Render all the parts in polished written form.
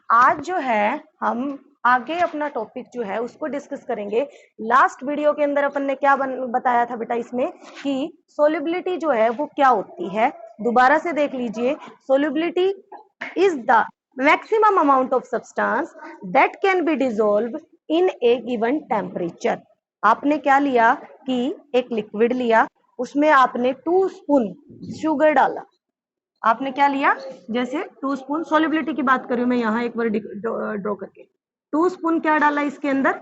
आज जो है हम आगे अपना टॉपिक जो है उसको डिस्कस करेंगे। लास्ट वीडियो के अंदर अपन ने क्या बताया था बेटा इसमें कि सोल्युबिलिटी जो है वो क्या होती है। दोबारा से देख लीजिए। Solubility is the maximum amount of substance that can be dissolve in A given temperature. आपने क्या लिया कि एक लिक्विड लिया, उसमें आपने 2 स्पून शुगर डाला। आपने क्या लिया, जैसे 2 स्पून सोलिबिलिटी की बात कर रही हूं मैं यहाँ एक बार ड्रॉ करके। 2 स्पून क्या डाला इसके अंदर,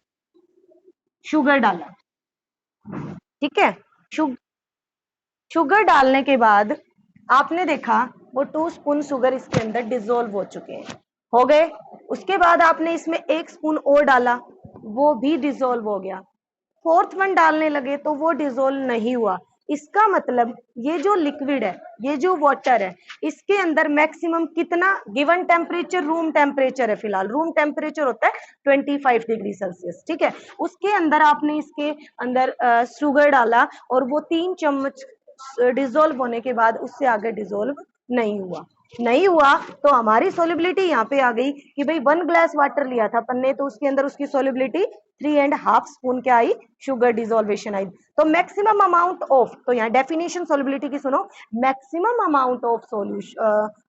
शुगर डाला। ठीक है, शुगर डालने के बाद आपने देखा वो 2 स्पून शुगर इसके अंदर डिसॉल्व हो चुके हैं, हो गए। उसके बाद आपने इसमें 1 स्पून और डाला, वो भी डिसॉल्व हो गया। 4th वन डालने लगे तो वो डिसॉल्व नहीं हुआ। इसका मतलब ये जो लिक्विड है, ये जो वाटर है, इसके अंदर मैक्सिमम कितना गिवन टेम्परेचर, रूम टेम्परेचर है, फिलहाल रूम टेम्परेचर होता है 25 डिग्री सेल्सियस। ठीक है, उसके अंदर आपने इसके अंदर शुगर डाला और वो 3 चम्मच डिसॉल्व होने के बाद उससे आगे डिसॉल्व नहीं हुआ तो हमारी सोलिबिलिटी यहाँ पे आ गई कि भाई 1 ग्लास वाटर लिया था अपन ने, तो उसके अंदर उसकी सोलिबिलिटी 3.5 स्पून क्या आई, शुगर डिसॉल्वेशन आई। तो मैक्सिमम अमाउंट ऑफ, तो यहाँ डेफिनेशन सोलिबिलिटी की सुनो, maximum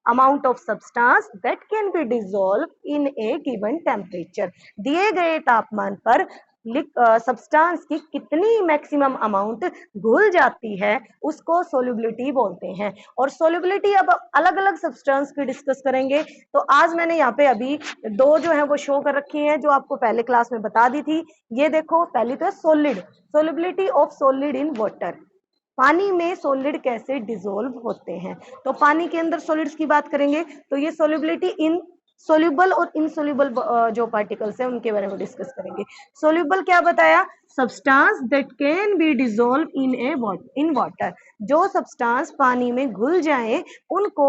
amount of substance that can be dissolve in A given temperature. दिए गए तापमान पर सब्सटेंस की कितनी मैक्सिमम अमाउंट घुल जाती है उसको सोल्युबिलिटी बोलते हैं। और सोल्युबिलिटी अब अलग अलग सब्सटेंस की डिस्कस करेंगे। तो आज मैंने यहाँ पे अभी 2 जो है वो शो कर रखी हैं जो आपको पहले क्लास में बता दी थी। ये देखो, पहली तो है solid, solubility of solid in water. पानी में सोलिड कैसे डिसॉल्व होते हैं। तो पानी के अंदर सॉलिड्स की बात करेंगे तो ये सोल्युबिलिटी इन सोल्यूबल और इनसोल्यूबल जो पार्टिकल्स हैं उनके बारे में डिस्कस करेंगे। सोल्यूबल क्या बताया, substance that can be dissolve in water. जो सब्सटेंस पानी में घुल जाए उनको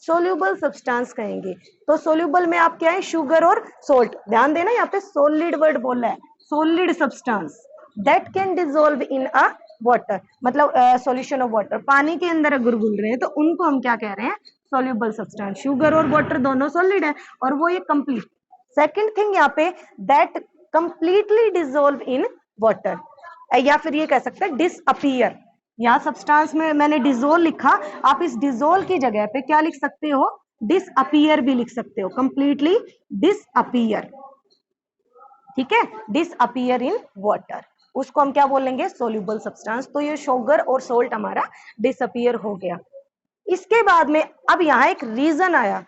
सोल्यूबल सब्सटेंस कहेंगे। तो सोल्यूबल में आप क्या है, शुगर और सोल्ट। ध्यान देना यहाँ पे सॉलिड वर्ड बोला है, solid substance that can dissolve in a water, मतलब सॉल्यूशन ऑफ वाटर। पानी के अंदर अगर घुल रहे हैं तो उनको हम क्या कह रहे हैं, सॉल्युबल सब्सटेंस। शुगर और वाटर दोनों सॉलिड है और वो ये कंप्लीट। सेकंड थिंग यहाँ पे, that completely dissolve in water, या फिर ये कह सकते हैं डिसअपीयर। यहाँ सब्सटेंस में मैंने डिसॉल्व लिखा, आप इस डिसॉल्व की जगह पे क्या लिख सकते हो, डिसअपीयर भी लिख सकते हो, कंप्लीटली डिसअपीयर। ठीक है, डिसअपीयर इन वाटर, उसको हम क्या बोलेंगे, सोल्यूबल सब्सटेंस। तो ये शुगर और सोल्ट हमारा डिसअपीयर हो गया। इसके बाद में अब यहाँ एक रीजन आया,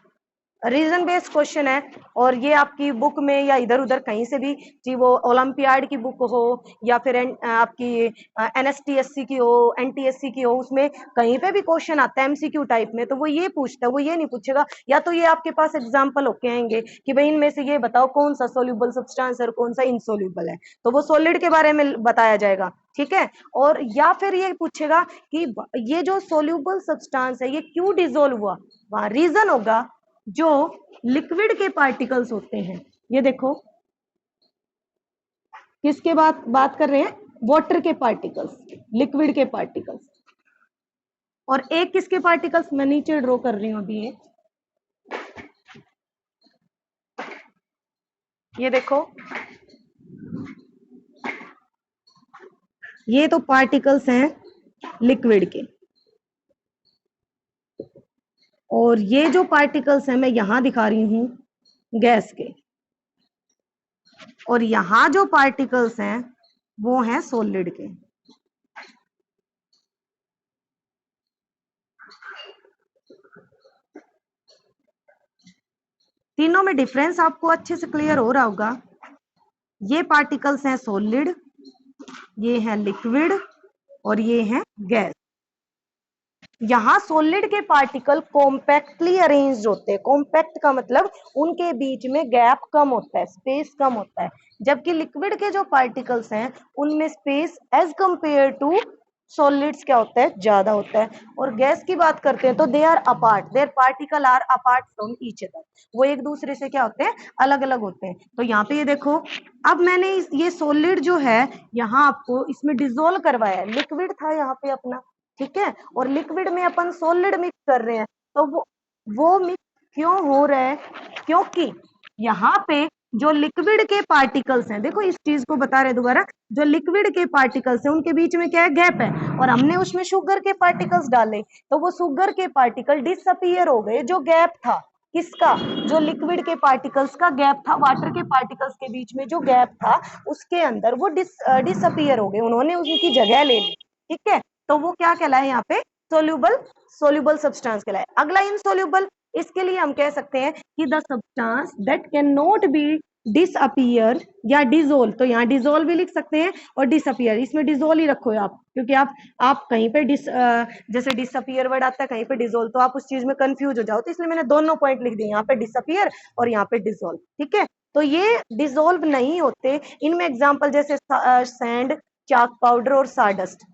रीजन बेस्ड क्वेश्चन है। और ये आपकी बुक में या इधर उधर कहीं से भी, जी वो ओलंपियाड की बुक हो या फिर आपकी एनएसटीएससी की हो, एनटीएससी की हो, उसमें कहीं पे भी क्वेश्चन आता है एमसीक्यू टाइप में, तो वो ये पूछता है, वो ये नहीं पूछेगा, या तो ये आपके पास एग्जाम्पल होके आएंगे कि भाई इनमें से ये बताओ कौन सा सोल्यूबल सब्सटेंस और कौन सा इनसोल्यूबल है, तो वो सॉलिड के बारे में बताया जाएगा। ठीक है, और या फिर ये पूछेगा कि ये जो सोल्यूबल सब्सटेंस है ये क्यों डिसॉल्व हुआ, वहां रीजन होगा। जो लिक्विड के पार्टिकल्स होते हैं, ये देखो किसके बात कर रहे हैं, वाटर के पार्टिकल्स, लिक्विड के पार्टिकल्स। और एक किसके पार्टिकल्स, मैं नीचे ड्रॉ कर रही हूं अभी, ये देखो, ये तो पार्टिकल्स हैं लिक्विड के, और ये जो पार्टिकल्स हैं मैं यहां दिखा रही हूं गैस के, और यहां जो पार्टिकल्स हैं वो हैं सॉलिड के। तीनों में डिफरेंस आपको अच्छे से क्लियर हो रहा होगा। ये पार्टिकल्स हैं सॉलिड, ये हैं लिक्विड, और ये हैं गैस। यहाँ सॉलिड के पार्टिकल कॉम्पैक्टली अरेंज्ड होते हैं। कॉम्पैक्ट का मतलब उनके बीच में गैप कम होता है, स्पेस कम होता है, जबकि लिक्विड के जो पार्टिकल्स हैं उनमें space as compared to solids क्या होता है, ज्यादा होता है। और गैस की बात करते हैं तो they are apart, their particle are apart from each other, वो एक दूसरे से क्या होते हैं, अलग अलग होते हैं। तो यहाँ पे ये देखो, अब मैंने ये सॉलिड जो है यहाँ आपको इसमें डिसॉल्व करवाया, लिक्विड था यहाँ पे अपना, ठीक है, और लिक्विड में अपन सॉलिड मिक्स कर रहे हैं। तो वो मिक्स क्यों हो रहा है, क्योंकि यहाँ पे जो लिक्विड के पार्टिकल्स हैं, देखो इस चीज को बता रहे दोबारा, जो लिक्विड के पार्टिकल्स हैं उनके बीच में क्या है, गैप है, और हमने उसमें शुगर के पार्टिकल्स डाले, तो वो शुगर के पार्टिकल डिसअपीयर हो गए। जो गैप था किसका, जो लिक्विड के पार्टिकल्स का गैप था, वाटर के पार्टिकल्स के बीच में जो गैप था उसके अंदर वो डिसअपीयर हो गए, उन्होंने उनकी जगह ले ली। ठीक है, तो वो क्या कहलाए यहाँ पे, सोल्यूबल, सोल्यूबल सब्सटेंस कहलाए। अगला इनसोल्यूबल, इसके लिए हम कह सकते हैं कि the substance that can not be disappear या डिजोल्व, तो यहाँ डिजोल्व भी लिख सकते हैं और डिसअपियर, इसमें डिजोल्व ही रखो आप, क्योंकि आप कहीं पे जैसे डिसअपियर वर्ड आता है, कहीं पे डिजोल्व, तो आप उस चीज में कंफ्यूज हो जाओ, तो इसलिए मैंने दोनों पॉइंट लिख दिए, यहाँ पे डिसअपियर और यहाँ पे डिजोल्व। ठीक है, तो ये डिजोल्व नहीं होते, इनमें एग्जाम्पल जैसे सैंड, चाक पाउडर और साडस्ट।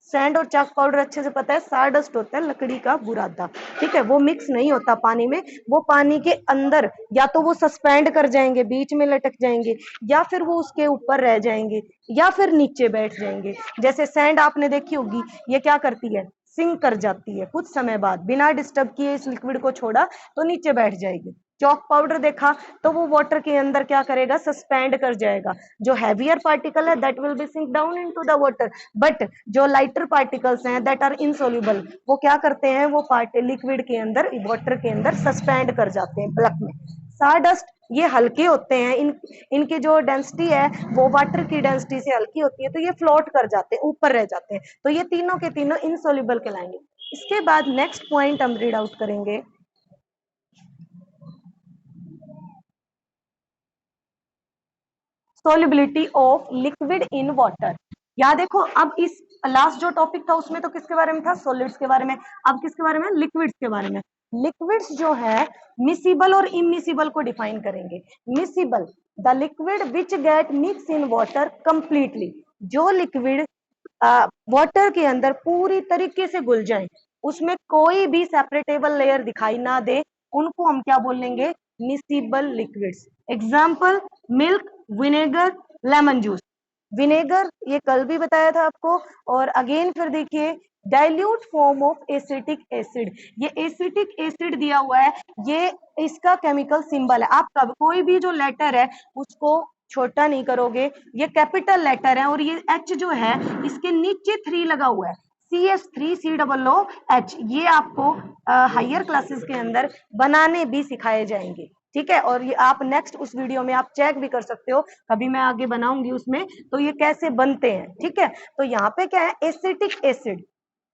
सैंड और चाक पाउडर अच्छे से पता है, सारडस्ट होता है लकड़ी का बुरादा। ठीक है, वो मिक्स नहीं होता पानी में, वो पानी के अंदर या तो वो सस्पेंड कर जाएंगे, बीच में लटक जाएंगे, या फिर वो उसके ऊपर रह जाएंगे, या फिर नीचे बैठ जाएंगे। जैसे सैंड आपने देखी होगी, ये क्या करती है, सिंक कर जाती है, कुछ समय बाद बिना डिस्टर्ब किए इस लिक्विड को छोड़ा तो नीचे बैठ जाएगी। चॉक पाउडर देखा तो वो वाटर के अंदर क्या करेगा, सस्पेंड कर जाएगा, जो हैवियर पार्टिकल है that will be sink down into the water, but जो लाइटर पार्टिकल्स हैं दैट आर इनसोल्यूबल, वो क्या करते हैं, वो लिक्विड के अंदर, वाटर के अंदर सस्पेंड कर जाते हैं बल्क में। सारडस्ट, ये हल्के होते हैं, इनकी जो डेंसिटी है वो वाटर की डेंसिटी से हल्की होती है, तो ये फ्लोट कर जाते हैं, ऊपर रह जाते हैं, तो ये तीनों के तीनों इनसोल्यूबल कहलाएंगे। इसके बाद नेक्स्ट पॉइंट हम रीड आउट करेंगे, solubility of liquid in water. या देखो, अब इस लास्ट जो टॉपिक था उसमें तो किसके बारे में था, सॉलिड्स के बारे में, अब किसके बारे में, लिक्विड्स के बारे में। लिक्विड्स जो है मिसिबल और इमिसिबल को डिफाइन करेंगे। Miscible, the liquid which get mix in water completely, जो लिक्विड वाटर के अंदर पूरी तरीके से घुल जाए, उसमें कोई भी सेपरेटेबल लेयर दिखाई ना दे, उनको हम क्या बोलेंगे, miscible liquids. Example, milk, vinegar, lemon juice. Vinegar ये कल भी बताया था आपको, और अगेन फिर देखिए, dilute form of acetic acid, ये एसिटिक एसिड दिया हुआ है, ये इसका केमिकल सिंबल है। आप कब कोई भी जो लेटर है उसको छोटा नहीं करोगे, ये कैपिटल लेटर है, और ये एच जो है इसके नीचे 3 लगा हुआ है, CH3COOH, ये आपको हायर क्लासेस के अंदर बनाने भी सिखाए जाएंगे। ठीक है, और ये आप नेक्स्ट उस वीडियो में आप चेक भी कर सकते हो, कभी मैं आगे बनाऊंगी उसमें, तो ये कैसे बनते हैं। ठीक है, तो यहाँ पे क्या है, एसिटिक एसिड,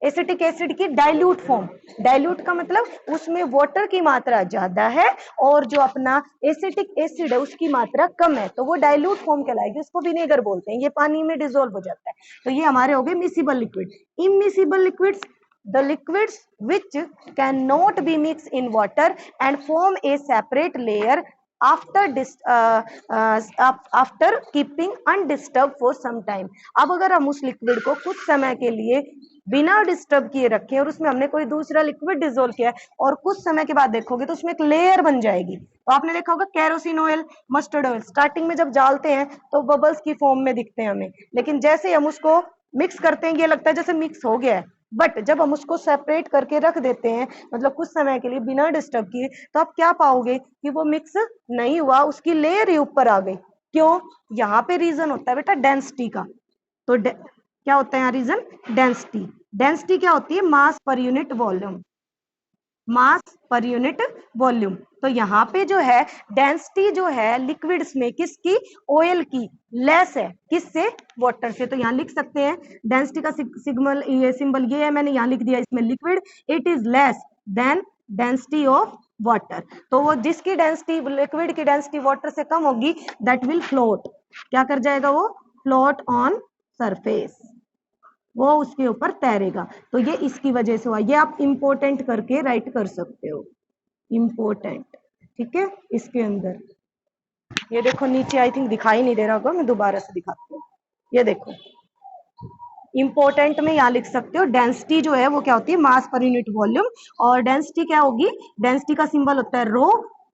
एसिटिक एसिड की डाइल्यूट फॉर्म, डाइल्यूट का मतलब उसमें वाटर की मात्रा ज्यादा है और जो अपना एसिटिक एसिड है उसकी मात्रा कम है, तो वो डाइल्यूट फॉर्म कहलाएगी, उसको विनेगर बोलते हैं, ये पानी में डिसॉल्व हो जाता है। तो ये हमारे हो गए miscible liquid. Immiscible liquids, the liquids which cannot be mixed in water and form a separate layer after after keeping undisturbed for some time। अब अगर हम उस लिक्विड को कुछ समय के लिए बिना डिस्टर्ब किए रखें और उसमें हमने कोई दूसरा लिक्विड डिसोल्व किया है और कुछ समय के बाद देखोगे तो उसमें एक लेयर बन जाएगी। तो आपने देखा होगा kerosene oil, mustard oil, starting में जब डालते हैं तो बबल्स की फॉर्म में दिखते हैं हमें, लेकिन जैसे हम उसको मिक्स करते हैं ये लगता है जैसे मिक्स हो गया है, बट जब हम उसको सेपरेट करके रख देते हैं, मतलब कुछ समय के लिए बिना डिस्टर्ब किए, तो आप क्या पाओगे कि वो मिक्स नहीं हुआ, उसकी लेयर ही ऊपर आ गई। क्यों, यहाँ पे रीजन होता है बेटा डेंसिटी का। तो क्या होता है यहाँ रीजन, डेंसिटी। डेंसिटी क्या होती है, मास पर यूनिट वॉल्यूम, मास पर यूनिट वॉल्यूम। तो यहाँ पे जो है डेंसिटी जो है लिक्विड्स में किसकी, ऑयल की, लेस है किससे, वाटर से। तो यहाँ लिख सकते हैं डेंसिटी का सिग्नल, ये सिंबल ये है, मैंने यहाँ लिख दिया इसमें liquid, it is less than density of water. तो वो जिसकी डेंसिटी, लिक्विड की डेंसिटी वाटर से कम होगी, दैट विल फ्लोट, क्या कर जाएगा वो, फ्लोट ऑन सरफेस, वो उसके ऊपर तैरेगा। तो ये इसकी वजह से हुआ, ये आप इंपोर्टेंट करके राइट कर सकते हो, इंपोर्टेंट। ठीक है, इसके अंदर ये देखो नीचे, आई थिंक दिखाई नहीं दे रहा होगा, मैं दोबारा से दिखाती हूँ। ये देखो इंपोर्टेंट में यहाँ लिख सकते हो, डेंसिटी जो है वो क्या होती है, मास पर यूनिट वॉल्यूम, और डेंसिटी क्या होगी, डेंसिटी का सिंबल होता है रो,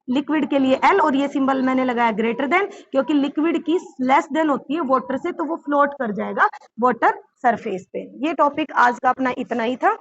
लिक्विड के लिए एल, और ये सिंबल मैंने लगाया ग्रेटर देन, क्योंकि लिक्विड की लेस देन होती है वाटर से, तो वो फ्लोट कर जाएगा वाटर सरफेस पे। ये टॉपिक आज का अपना इतना ही था।